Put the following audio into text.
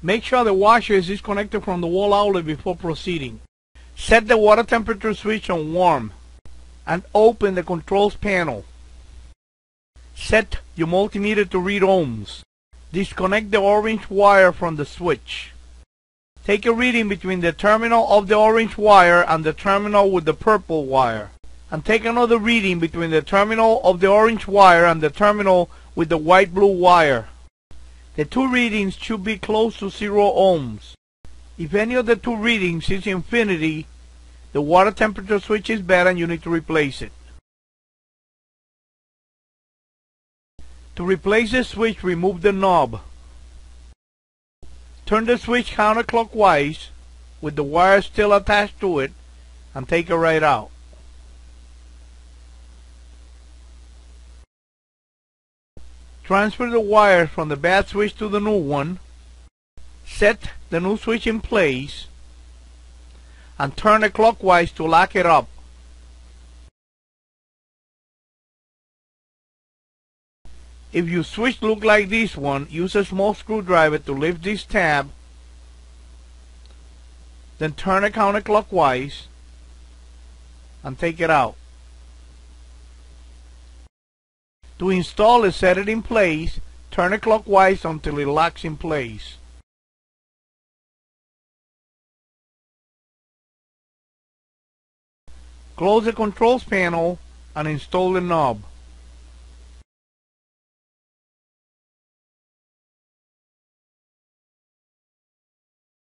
Make sure the washer is disconnected from the wall outlet before proceeding. Set the water temperature switch on warm and open the controls panel. Set your multimeter to read ohms. Disconnect the orange wire from the switch. Take a reading between the terminal of the orange wire and the terminal with the purple wire. And take another reading between the terminal of the orange wire and the terminal with the white-blue wire. The two readings should be close to 0 ohms. If any of the two readings is infinity, the water temperature switch is bad and you need to replace it. To replace the switch, remove the knob. Turn the switch counterclockwise with the wire still attached to it and take it right out. Transfer the wires from the bad switch to the new one. Set the new switch in place and turn it clockwise to lock it up. If your switch look like this one, use a small screwdriver to lift this tab, then turn it counterclockwise and take it out. To install it, set it in place, turn it clockwise until it locks in place. Close the controls panel and install the knob.